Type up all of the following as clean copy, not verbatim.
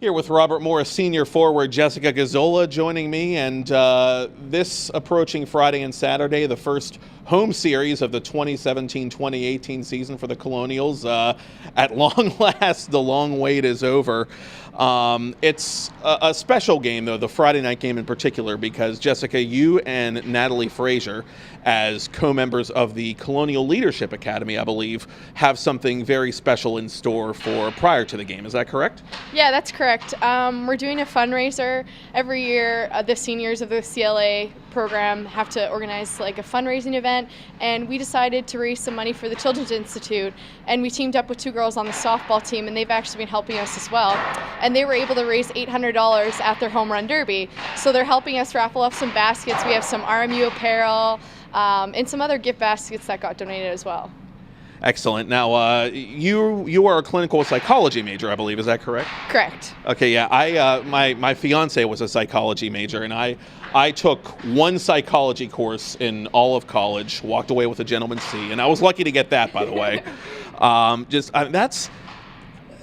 Here with Robert Morris senior forward Jessica Gazzola joining me, and this approaching Friday and Saturday, the first home series of the 2017-2018 season for the Colonials. At long last, the long wait is over. It's a special game, though, the Friday night game in particular, because Jessica, you and Natalie Frazier, as co-members of the Colonial Leadership Academy, I believe, have something very special in store for prior to the game. Is that correct? Yeah, that's correct. We're doing a fundraiser every year. The seniors of the CLA program have to organize like a fundraising event, and we decided to raise some money for the Children's Institute, and we teamed up with two girls on the softball team, and they've actually been helping us as well, and they were able to raise $800 at their home run derby. So they're helping us raffle off some baskets. We have some RMU apparel and some other gift baskets that got donated as well. Excellent. Now, you are a clinical psychology major, I believe. Is that correct? Correct. Okay. Yeah. My fiance was a psychology major, and I took one psychology course in all of college. Walked away with a gentleman's C, and I was lucky to get that, by the way.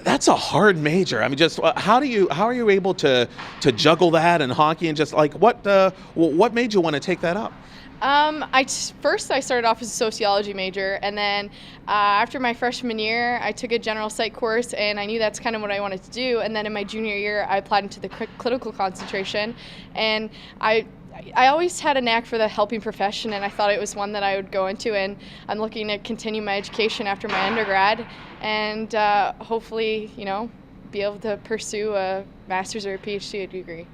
That's a hard major. I mean, just how are you able to juggle that and hockey, and just like what made you want to take that up? First I started off as a sociology major, and then after my freshman year I took a general psych course, and I knew that's kind of what I wanted to do. And then in my junior year I applied into the clinical concentration, and I always had a knack for the helping profession, and I thought it was one that I would go into, and I'm looking to continue my education after my undergrad and hopefully, be able to pursue a master's or a PhD degree.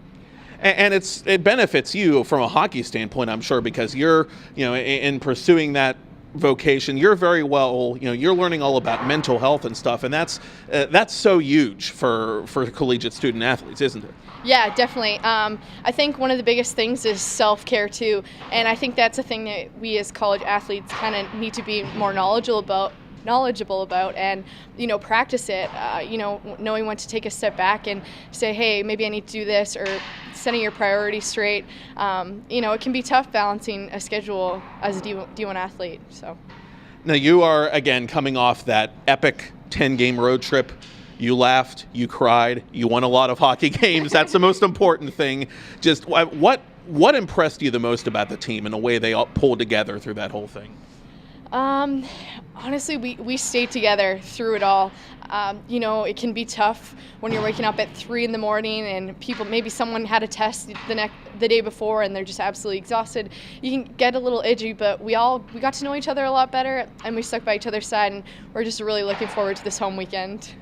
And it benefits you from a hockey standpoint, I'm sure, because you're, in pursuing that vocation, you're very well, you're learning all about mental health and stuff, and that's so huge for collegiate student athletes, isn't it? Yeah, definitely. I think one of the biggest things is self-care too, and I think that's a thing that we as college athletes kind of need to be more knowledgeable about and practice it, knowing when to take a step back and say, hey, maybe I need to do this, or setting your priorities straight. It can be tough balancing a schedule as a D1 athlete. So now you are again coming off that epic 10-game road trip. You laughed, you cried, you won a lot of hockey games. That's the most important thing. Just what impressed you the most about the team and the way they all pulled together through that whole thing? Honestly, we stayed together through it all. It can be tough when you're waking up at 3 a.m. and maybe someone had a test the day before and they're just absolutely exhausted. You can get a little edgy, but we got to know each other a lot better, and we stuck by each other's side, and we're just really looking forward to this home weekend.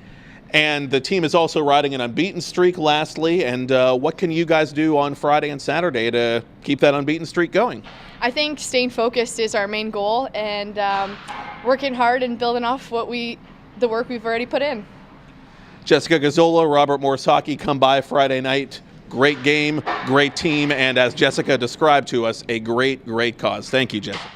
And the team is also riding an unbeaten streak, lastly, and what can you guys do on Friday and Saturday to keep that unbeaten streak going? I think staying focused is our main goal, and working hard and building off the work we've already put in. Jessica Gazzola, Robert Morris Hockey, come by Friday night. Great game, great team, and as Jessica described to us, a great, great cause. Thank you, Jessica.